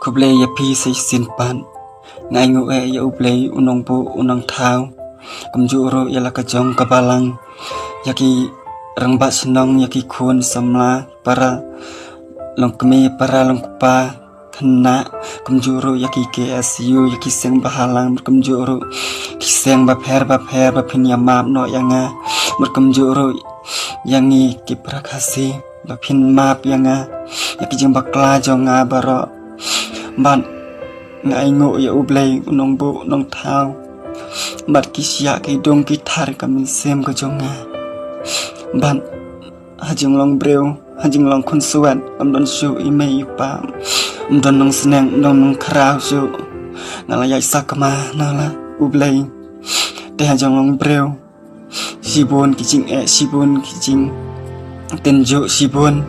Kublai ya pi say sinpan ngai ngu ya ublai unong bu unong thau kamjuro ya la kajong kabalang yaki rangba senong yaki kun samla para longkemi para longkupa thana kamjuro yaki KSU yaki seng bahalang kamjuro kiseng bapher baphin yamap no yanga kamjuro yangi kiprakasi baphin map yanga yaki jeng bakla jonga baro ban ngai ngu ya ublai unong bu unong thau bat kisya ki dong ki thar kamin sem ko jonga ban hajung long breu hajung long khun suan amdon su imei pa amdon nong seneng nong khrau su nala yai sakma nala ublai te hajung long breu sibun kijing sibun kijing tenjo sibun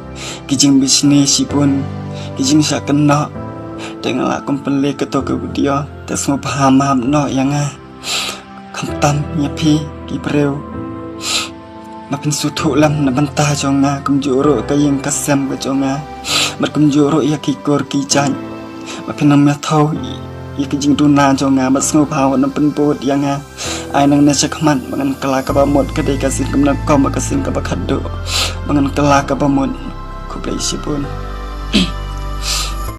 kijing bisni sibun kijing sakena dengan kompeli ketok dia tak semua paham no yang kamtam nyapi kibreu mapin sutu lam na bantah jonga kumjuro kayeng kasem ke jonga berkumjuro ya kikor kijang mapin namnya tahu ya kijing duna jonga mat semua paham na penbot yang ai nang na cekman mangan kelak kabamot kedai kasin kemna kom kasin kabakado mangan kelak kabamot kublai sibun